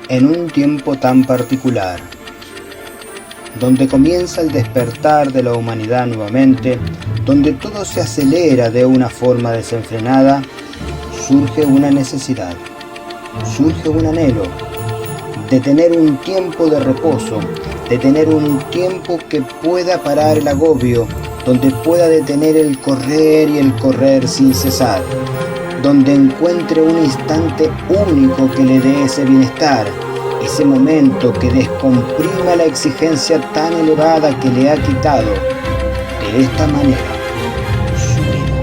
en un tiempo tan particular, donde comienza el despertar de la humanidad nuevamente, donde todo se acelera de una forma desenfrenada, surge una necesidad, surge un anhelo de tener un tiempo de reposo, de tener un tiempo que pueda parar el agobio, donde pueda detener el correr y el correr sin cesar, donde encuentre un instante único que le dé ese bienestar, ese momento que descomprima la exigencia tan elevada que le ha quitado de esta manera su vida.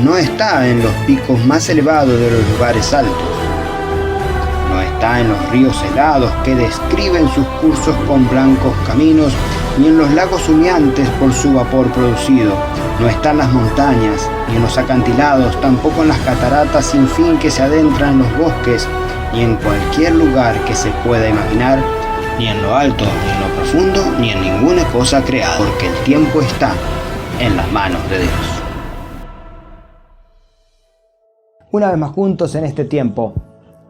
No está en los picos más elevados de los lugares altos, no está en los ríos helados que describen sus cursos con blancos caminos, ni en los lagos humeantes por su vapor producido, no está en las montañas, ni en los acantilados, tampoco en las cataratas sin fin que se adentran en los bosques, ni en cualquier lugar que se pueda imaginar, ni en lo alto, ni en lo profundo, ni en ninguna cosa creada, porque el tiempo está en las manos de Dios. Una vez más juntos en este tiempo,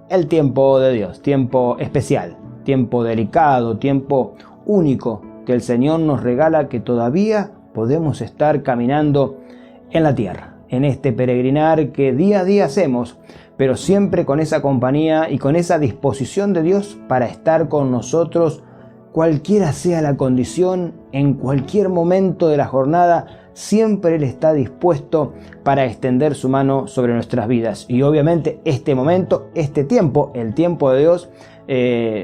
el tiempo de Dios, tiempo especial, tiempo delicado, tiempo único que el Señor nos regala, que todavía podemos estar caminando en la tierra, en este peregrinar que día a día hacemos, pero siempre con esa compañía y con esa disposición de Dios para estar con nosotros, cualquiera sea la condición, en cualquier momento de la jornada, siempre Él está dispuesto para extender su mano sobre nuestras vidas. Y obviamente este momento, este tiempo, el tiempo de Dios,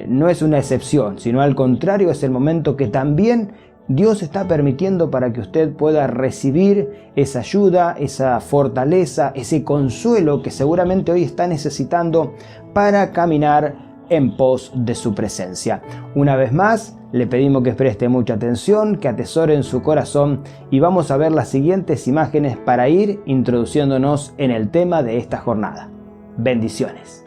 no es una excepción, sino al contrario, es el momento que también Dios está permitiendo para que usted pueda recibir esa ayuda, esa fortaleza, ese consuelo que seguramente hoy está necesitando para caminar en pos de su presencia. Una vez más, le pedimos que preste mucha atención, que atesore en su corazón y vamos a ver las siguientes imágenes para ir introduciéndonos en el tema de esta jornada. Bendiciones.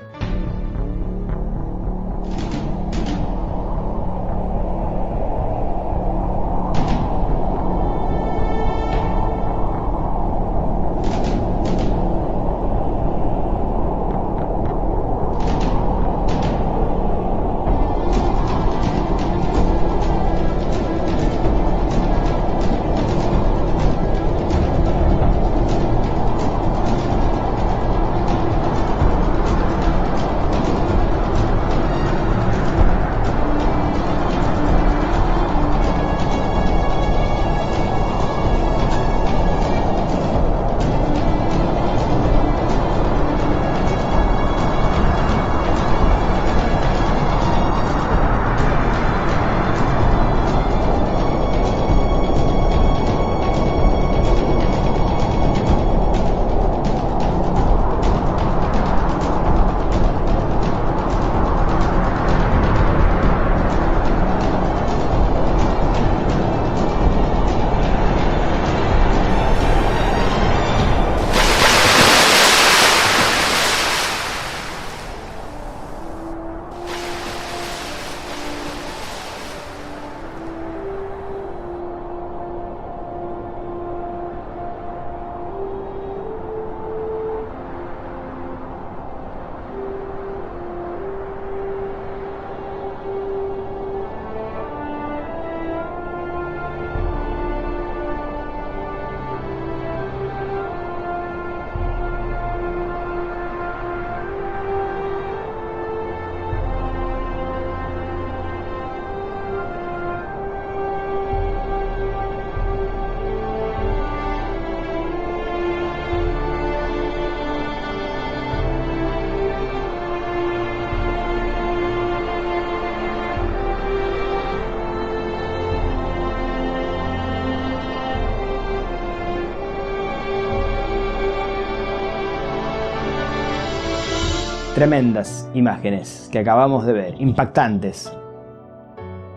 Tremendas imágenes que acabamos de ver, impactantes,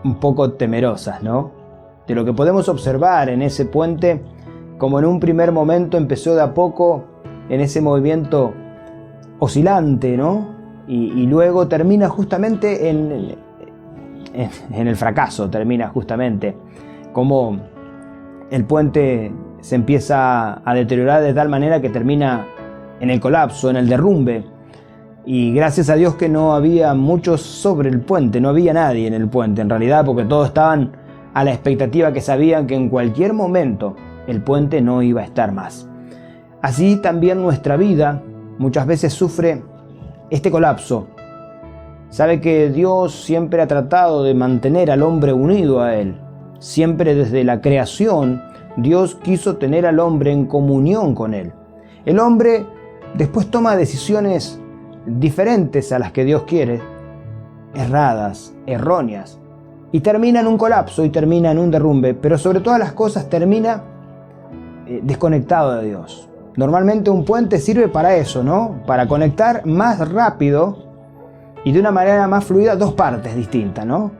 un poco temerosas, ¿no? De lo que podemos observar en ese puente, como en un primer momento empezó de a poco en ese movimiento oscilante, ¿no? Y luego termina justamente en el fracaso, termina justamente como el puente se empieza a deteriorar de tal manera que termina en el colapso, en el derrumbe. Y gracias a Dios que no había muchos sobre el puente, no había nadie en el puente en realidad, porque todos estaban a la expectativa, que sabían que en cualquier momento el puente no iba a estar más. Así también nuestra vida muchas veces sufre este colapso. Sabe que Dios siempre ha tratado de mantener al hombre unido a Él. Siempre desde la creación, Dios quiso tener al hombre en comunión con Él. El hombre después toma decisiones diferentes a las que Dios quiere, erradas, erróneas, y termina en un colapso y termina en un derrumbe, pero sobre todas las cosas termina desconectado de Dios. Normalmente un puente sirve para eso, ¿no? Para conectar más rápido y de una manera más fluida dos partes distintas, ¿no?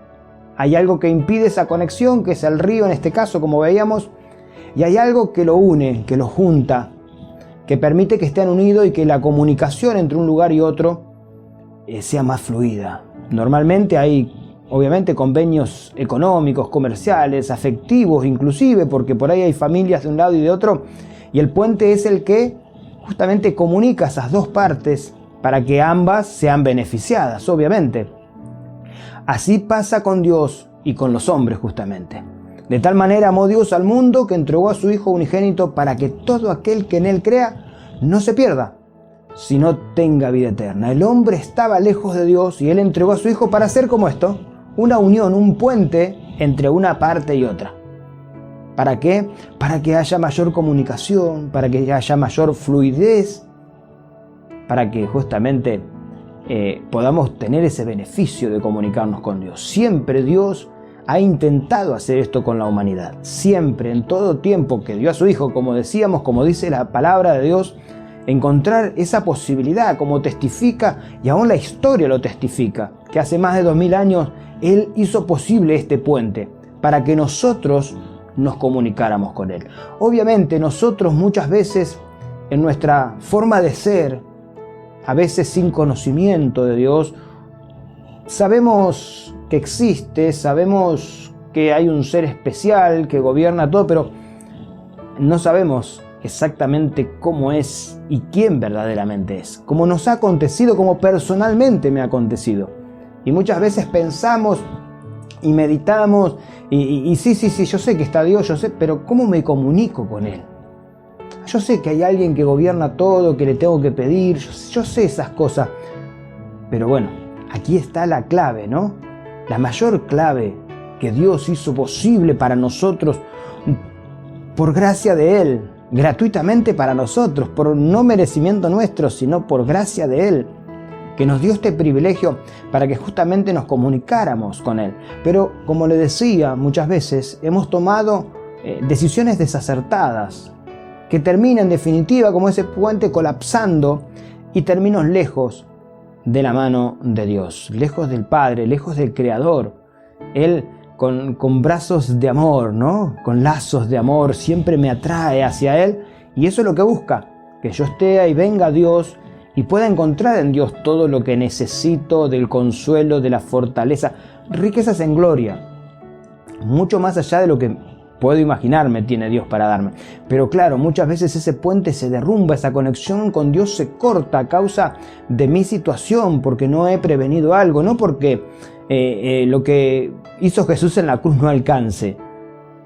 Hay algo que impide esa conexión, que es el río en este caso, como veíamos, y hay algo que lo une, que lo junta, que permite que estén unidos y que la comunicación entre un lugar y otro sea más fluida. Normalmente hay, obviamente, convenios económicos, comerciales, afectivos inclusive, porque por ahí hay familias de un lado y de otro, y el puente es el que justamente comunica esas dos partes para que ambas sean beneficiadas, obviamente. Así pasa con Dios y con los hombres justamente. De tal manera amó Dios al mundo que entregó a su Hijo unigénito para que todo aquel que en Él crea no se pierda, sino tenga vida eterna. El hombre estaba lejos de Dios y Él entregó a su Hijo para hacer como esto, una unión, un puente entre una parte y otra. ¿Para qué? Para que haya mayor comunicación, para que haya mayor fluidez, para que justamente podamos tener ese beneficio de comunicarnos con Dios. Siempre Dios ha intentado hacer esto con la humanidad. Siempre, en todo tiempo que dio a su Hijo, como decíamos, como dice la palabra de Dios, encontrar esa posibilidad, como testifica, y aún la historia lo testifica, que hace más de 2000 años Él hizo posible este puente para que nosotros nos comunicáramos con Él. Obviamente nosotros muchas veces en nuestra forma de ser, a veces sin conocimiento de Dios, sabemos que existe, sabemos que hay un ser especial que gobierna todo, pero no sabemos exactamente cómo es y quién verdaderamente es, como nos ha acontecido, como personalmente me ha acontecido. Y muchas veces pensamos y meditamos y sí, yo sé que está Dios, yo sé, pero ¿cómo me comunico con Él? Yo sé que hay alguien que gobierna todo, que le tengo que pedir, yo sé esas cosas, pero bueno, aquí está la clave, ¿no? La mayor clave que Dios hizo posible para nosotros, por gracia de Él, gratuitamente para nosotros, por no merecimiento nuestro, sino por gracia de Él, que nos dio este privilegio para que justamente nos comunicáramos con Él. Pero, como le decía, muchas veces hemos tomado decisiones desacertadas, que terminan en definitiva como ese puente colapsando y terminamos lejos de la mano de Dios, lejos del Padre, lejos del Creador. Él con brazos de amor, ¿no? Con lazos de amor, siempre me atrae hacia Él, y eso es lo que busca, que yo esté ahí, venga Dios y pueda encontrar en Dios todo lo que necesito, del consuelo, de la fortaleza, riquezas en gloria, mucho más allá de lo que puedo imaginarme tiene Dios para darme. Pero claro, muchas veces ese puente se derrumba, esa conexión con Dios se corta a causa de mi situación, porque no he prevenido algo, no porque lo que hizo Jesús en la cruz no alcance.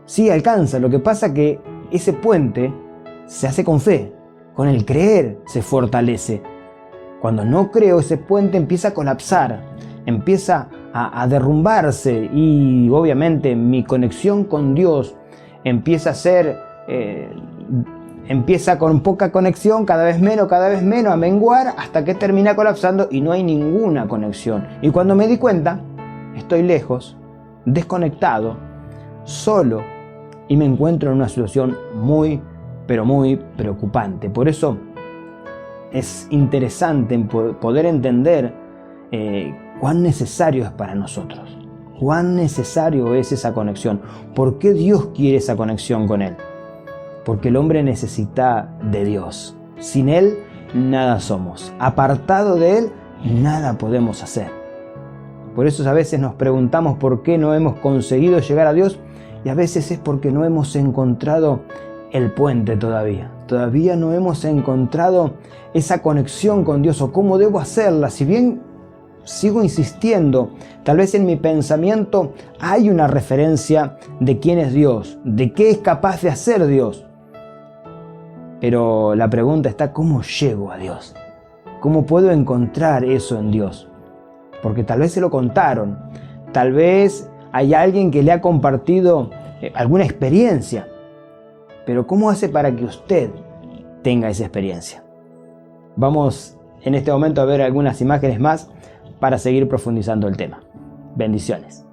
Sí alcanza, lo que pasa que ese puente se hace con fe, con el creer se fortalece. Cuando no creo, ese puente empieza a colapsar, empieza a derrumbarse, y obviamente mi conexión con Dios empieza a ser, empieza con poca conexión, cada vez menos, a menguar, hasta que termina colapsando y no hay ninguna conexión. Y cuando me di cuenta, estoy lejos, desconectado, solo, y me encuentro en una situación muy, pero muy preocupante. Por eso es interesante poder entender cuán necesario es para nosotros, cuán necesario es esa conexión. ¿Por qué Dios quiere esa conexión con Él? Porque el hombre necesita de Dios. Sin Él nada somos. Apartado de Él nada podemos hacer. Por eso a veces nos preguntamos por qué no hemos conseguido llegar a Dios, y a veces es porque no hemos encontrado el puente todavía. Todavía no hemos encontrado esa conexión con Dios o cómo debo hacerla. Si bien sigo insistiendo, tal vez en mi pensamiento hay una referencia de quién es Dios, de qué es capaz de hacer Dios. Pero la pregunta está, ¿cómo llego a Dios? ¿Cómo puedo encontrar eso en Dios? Porque tal vez se lo contaron, tal vez hay alguien que le ha compartido alguna experiencia. Pero ¿cómo hace para que usted tenga esa experiencia? Vamos en este momento a ver algunas imágenes más para seguir profundizando el tema. Bendiciones.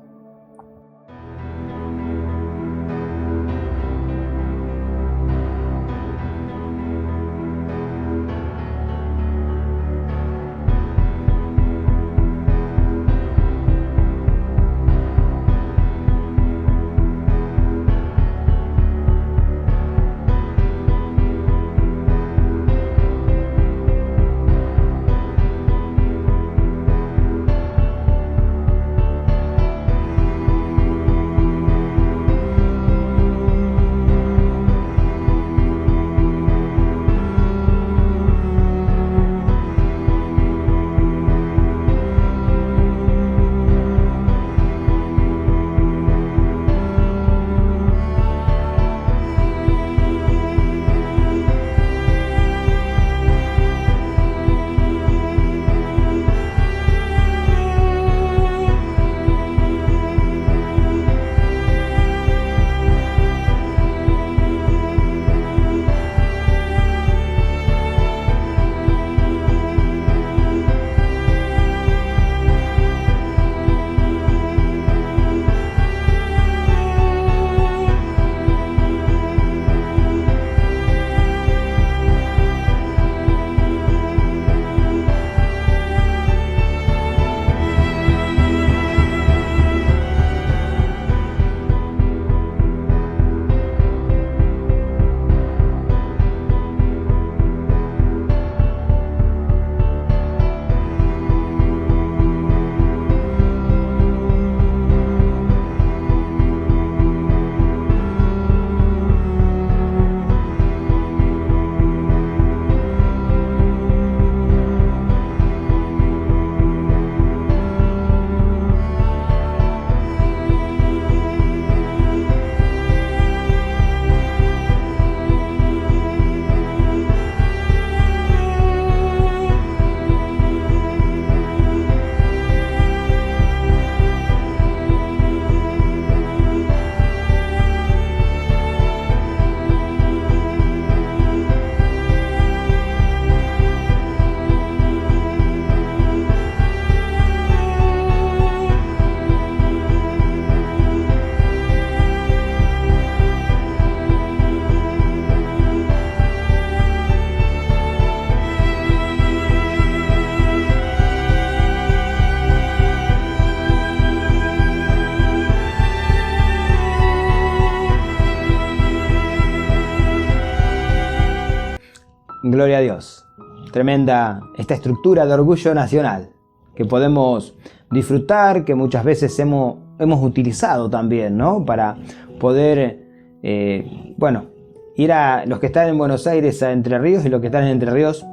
Gloria a Dios. Tremenda esta estructura de orgullo nacional que podemos disfrutar, que muchas veces hemos utilizado también, ¿no? Para poder, ir a los que están en Buenos Aires a Entre Ríos y los que están en Entre Ríos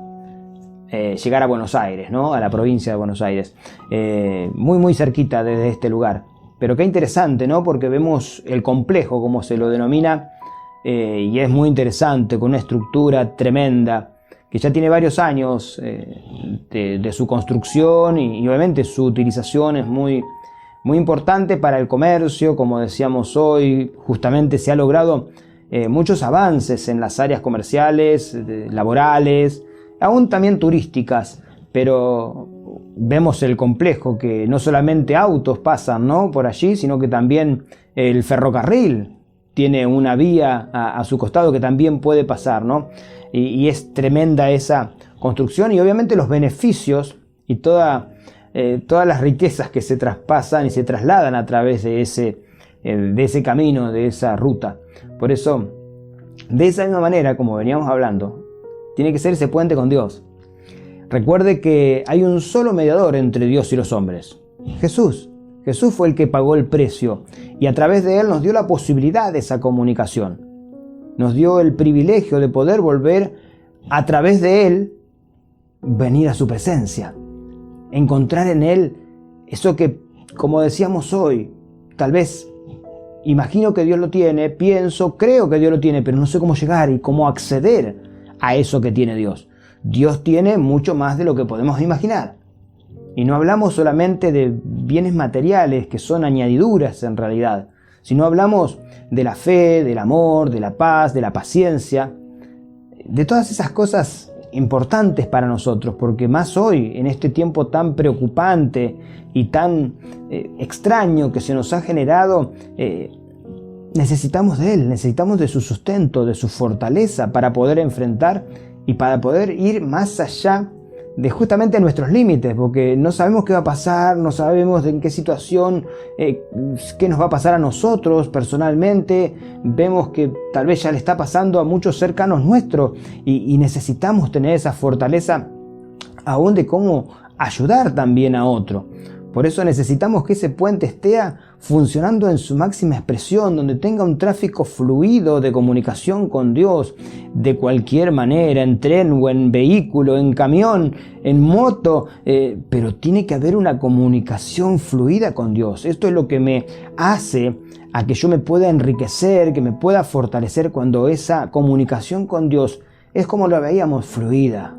llegar a Buenos Aires, ¿no? A la provincia de Buenos Aires. Muy, muy cerquita desde este lugar. Pero qué interesante, ¿no? Porque vemos el complejo, como se lo denomina, y es muy interesante, con una estructura tremenda, que ya tiene varios años de su construcción y obviamente su utilización es muy, muy importante para el comercio. Como decíamos hoy, justamente se ha logrado muchos avances en las áreas comerciales, laborales, aún también turísticas, pero vemos el complejo, que no solamente autos pasan, ¿no?, por allí, sino que también el ferrocarril tiene una vía a su costado que también puede pasar, ¿no? Y es tremenda esa construcción, y obviamente los beneficios y todas las riquezas que se traspasan y se trasladan a través de ese camino, de esa ruta. Por eso, de esa misma manera, como veníamos hablando, tiene que ser ese puente con Dios. Recuerde que hay un solo mediador entre Dios y los hombres: Jesús. Jesús fue el que pagó el precio y a través de él nos dio la posibilidad de esa comunicación. nos dio el privilegio de poder volver a través de Él, venir a su presencia, encontrar en Él eso que, como decíamos hoy, tal vez imagino que Dios lo tiene, pienso, creo que Dios lo tiene, pero no sé cómo llegar y cómo acceder a eso que tiene Dios. Dios tiene mucho más de lo que podemos imaginar. Y no hablamos solamente de bienes materiales, que son añadiduras en realidad, sino hablamos de la fe, del amor, de la paz, de la paciencia, de todas esas cosas importantes para nosotros, porque más hoy, en este tiempo tan preocupante y tan extraño que se nos ha generado, necesitamos de Él, necesitamos de su sustento, de su fortaleza para poder enfrentar y para poder ir más allá de justamente nuestros límites, porque no sabemos qué va a pasar, no sabemos en qué situación, qué nos va a pasar a nosotros personalmente. Vemos que tal vez ya le está pasando a muchos cercanos nuestros y necesitamos tener esa fortaleza aún de cómo ayudar también a otro. Por eso necesitamos que ese puente esté funcionando en su máxima expresión, donde tenga un tráfico fluido de comunicación con Dios, de cualquier manera, en tren o en vehículo, en camión, en moto, pero tiene que haber una comunicación fluida con Dios. Esto es lo que me hace a que yo me pueda enriquecer, que me pueda fortalecer cuando esa comunicación con Dios es como lo veíamos, fluida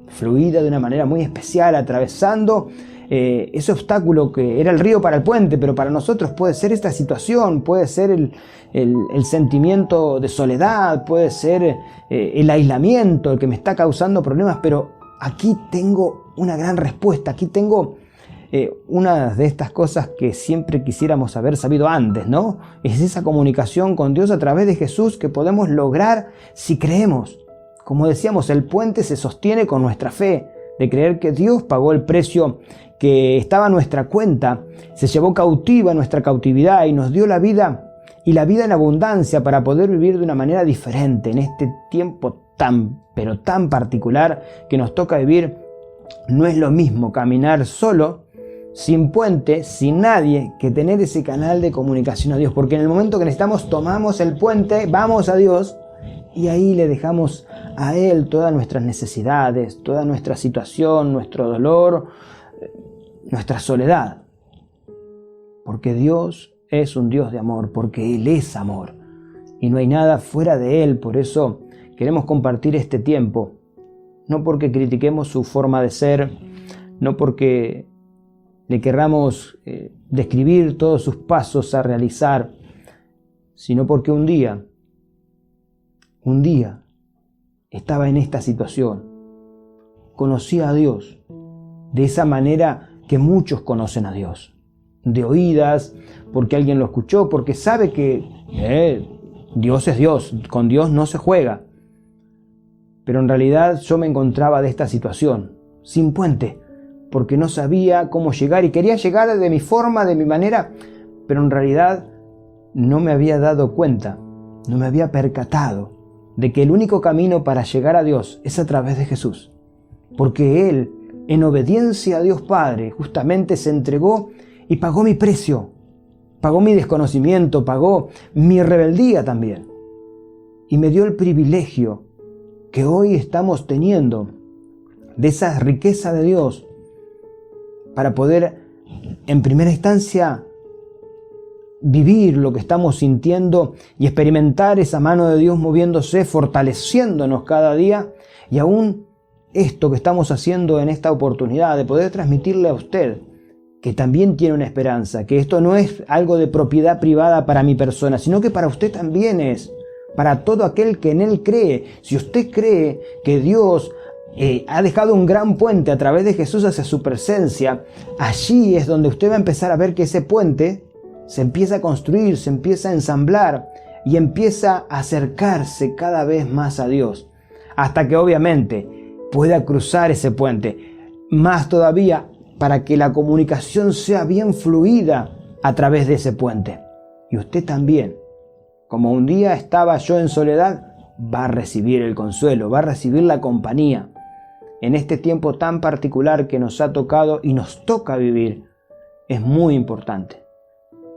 de una manera muy especial, atravesando ese obstáculo que era el río para el puente, pero para nosotros puede ser esta situación, puede ser el sentimiento de soledad, puede ser el aislamiento el que me está causando problemas, pero aquí tengo una gran respuesta, aquí tengo una de estas cosas que siempre quisiéramos haber sabido antes, ¿no? Es esa comunicación con Dios a través de Jesús que podemos lograr si creemos. Como decíamos, el puente se sostiene con nuestra fe, de creer que Dios pagó el precio que estaba a nuestra cuenta, se llevó cautiva nuestra cautividad y nos dio la vida, y la vida en abundancia para poder vivir de una manera diferente en este tiempo pero tan particular que nos toca vivir. No es lo mismo caminar solo, sin puente, sin nadie, que tener ese canal de comunicación a Dios, porque en el momento que necesitamos tomamos el puente, vamos a Dios y ahí le dejamos a Él todas nuestras necesidades, toda nuestra situación, nuestro dolor, nuestra soledad. Porque Dios es un Dios de amor, porque Él es amor y no hay nada fuera de Él. Por eso queremos compartir este tiempo, no porque critiquemos su forma de ser, no porque le querramos describir todos sus pasos a realizar, sino porque un día estaba en esta situación, conocía a Dios de esa manera que muchos conocen a Dios, de oídas, porque alguien lo escuchó, porque sabe que Dios es Dios, con Dios no se juega. Pero en realidad yo me encontraba de esta situación, sin puente, porque no sabía cómo llegar y quería llegar de mi forma, de mi manera, pero en realidad no me había dado cuenta, no me había percatado de que el único camino para llegar a Dios es a través de Jesús, porque Él, en obediencia a Dios Padre, justamente se entregó y pagó mi precio, pagó mi desconocimiento, pagó mi rebeldía también, y me dio el privilegio que hoy estamos teniendo de esa riqueza de Dios para poder, en primera instancia, vivir lo que estamos sintiendo y experimentar esa mano de Dios moviéndose, fortaleciéndonos cada día, y aún esto que estamos haciendo en esta oportunidad de poder transmitirle a usted que también tiene una esperanza, que esto no es algo de propiedad privada para mi persona, sino que para usted también es, para todo aquel que en Él cree. Si usted cree que Dios ha dejado un gran puente a través de Jesús hacia su presencia, allí es donde usted va a empezar a ver que ese puente se empieza a construir, se empieza a ensamblar y empieza a acercarse cada vez más a Dios, hasta que obviamente pueda cruzar ese puente. Más todavía, para que la comunicación sea bien fluida a través de ese puente. Y usted también, como un día estaba yo en soledad, va a recibir el consuelo, va a recibir la compañía. En este tiempo tan particular que nos ha tocado y nos toca vivir, es muy importante.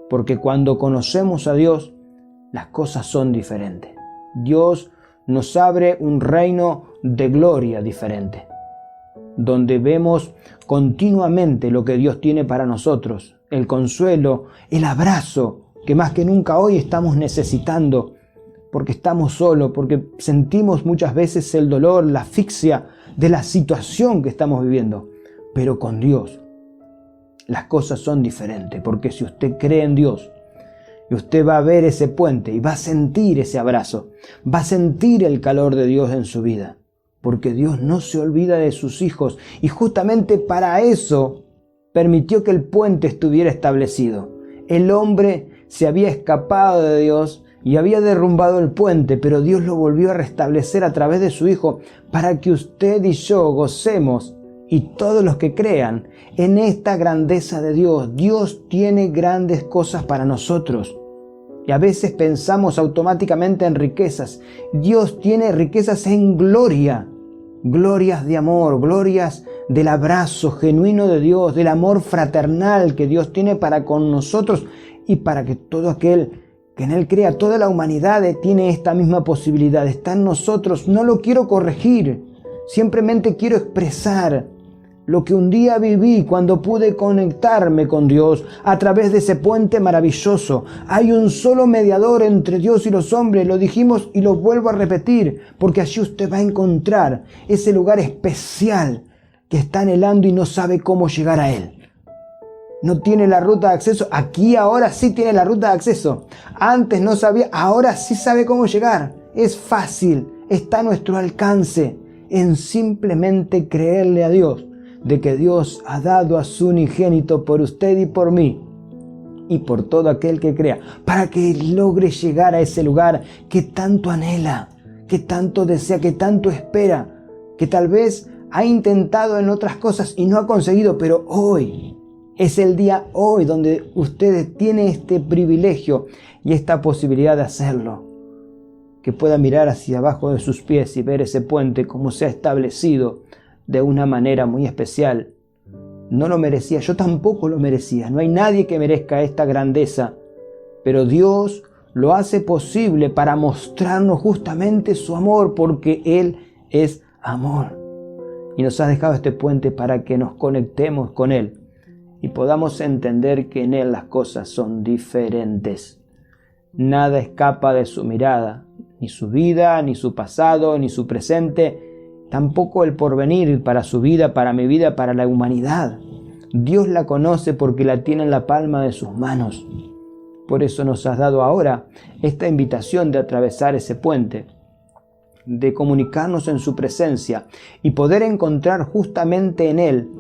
Porque cuando conocemos a Dios, las cosas son diferentes. Dios nos abre un reino de gloria diferente, donde vemos continuamente lo que Dios tiene para nosotros, el consuelo, el abrazo que más que nunca hoy estamos necesitando, porque estamos solos, porque sentimos muchas veces el dolor, la asfixia de la situación que estamos viviendo. Pero con Dios las cosas son diferentes, porque si usted cree en Dios, y usted va a ver ese puente y va a sentir ese abrazo, va a sentir el calor de Dios en su vida, porque Dios no se olvida de sus hijos, y justamente para eso permitió que el puente estuviera establecido. El hombre se había escapado de Dios y había derrumbado el puente, pero Dios lo volvió a restablecer a través de su Hijo para que usted y yo gocemos, y todos los que crean en esta grandeza de Dios. Dios tiene grandes cosas para nosotros. Y a veces pensamos automáticamente en riquezas. Dios tiene riquezas en gloria. Glorias de amor, glorias del abrazo genuino de Dios, del amor fraternal que Dios tiene para con nosotros y para que todo aquel que en Él crea, toda la humanidad tiene esta misma posibilidad. Está en nosotros. No lo quiero corregir, simplemente quiero expresar lo que un día viví cuando pude conectarme con Dios a través de ese puente maravilloso. Hay un solo mediador entre Dios y los hombres, lo dijimos y lo vuelvo a repetir, porque allí usted va a encontrar ese lugar especial que está anhelando y no sabe cómo llegar a Él. No tiene la ruta de acceso. Aquí ahora sí tiene la ruta de acceso. Antes no sabía, ahora sí sabe cómo llegar. Es fácil, está a nuestro alcance en simplemente creerle a Dios, de que Dios ha dado a su unigénito por usted y por mí y por todo aquel que crea, para que logre llegar a ese lugar que tanto anhela, que tanto desea, que tanto espera, que tal vez ha intentado en otras cosas y no ha conseguido, pero hoy es el día hoy donde usted tiene este privilegio y esta posibilidad de hacerlo, que pueda mirar hacia abajo de sus pies y ver ese puente como se ha establecido de una manera muy especial. No lo merecía, yo tampoco lo merecía, no hay nadie que merezca esta grandeza, pero Dios lo hace posible para mostrarnos justamente su amor, porque Él es amor. Y nos ha dejado este puente para que nos conectemos con Él y podamos entender que en Él las cosas son diferentes. Nada escapa de su mirada, ni su vida, ni su pasado, ni su presente, tampoco el porvenir para su vida, para mi vida, para la humanidad. Dios la conoce porque la tiene en la palma de sus manos. Por eso nos has dado ahora esta invitación de atravesar ese puente, de comunicarnos en su presencia y poder encontrar justamente en Él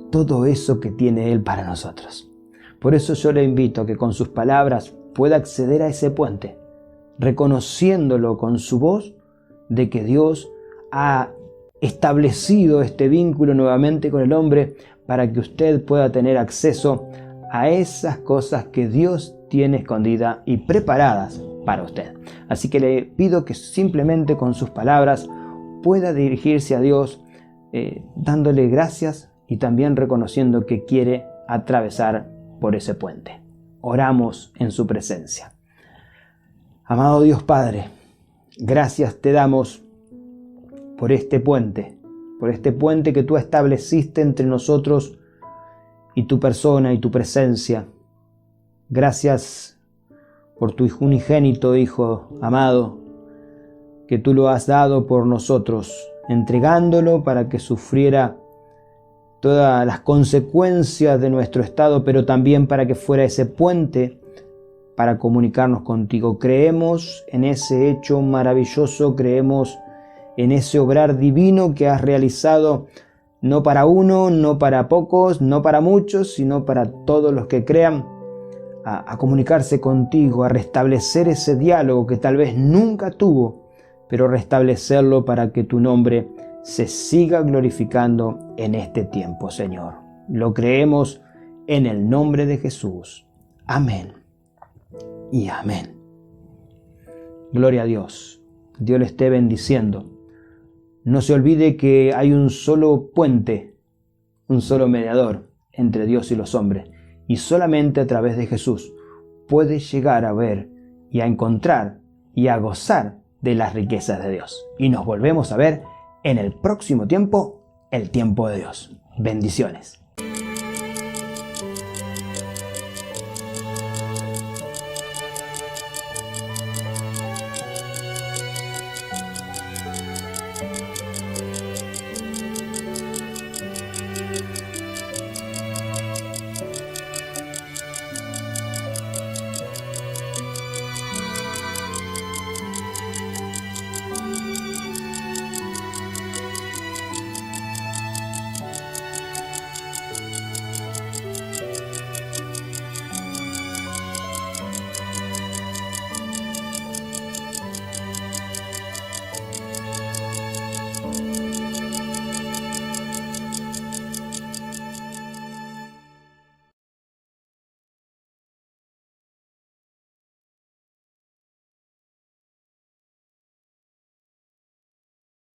todo eso que tiene Él para nosotros. Por eso yo le invito a que con sus palabras pueda acceder a ese puente, reconociéndolo con su voz de que Dios ha establecido este vínculo nuevamente con el hombre para que usted pueda tener acceso a esas cosas que Dios tiene escondidas y preparadas para usted. Así que le pido que simplemente con sus palabras pueda dirigirse a Dios dándole gracias y también reconociendo que quiere atravesar por ese puente. Oramos en su presencia. Amado Dios Padre, gracias te damos por este puente que tú estableciste entre nosotros y tu persona y tu presencia. Gracias por tu Hijo unigénito, Hijo amado, que tú lo has dado por nosotros, entregándolo para que sufriera todas las consecuencias de nuestro estado, pero también para que fuera ese puente para comunicarnos contigo. Creemos en ese hecho maravilloso, creemos en ese obrar divino que has realizado, no para uno, no para pocos, no para muchos, sino para todos los que crean, a comunicarse contigo, a restablecer ese diálogo que tal vez nunca tuvo, pero restablecerlo para que tu nombre se siga glorificando en este tiempo, Señor. Lo creemos en el nombre de Jesús. Amén y amén. Gloria a Dios. Dios le esté bendiciendo. No se olvide que hay un solo puente, un solo mediador entre Dios y los hombres, y solamente a través de Jesús puede llegar a ver y a encontrar y a gozar de las riquezas de Dios. Y nos volvemos a ver en el próximo tiempo, el tiempo de Dios. Bendiciones.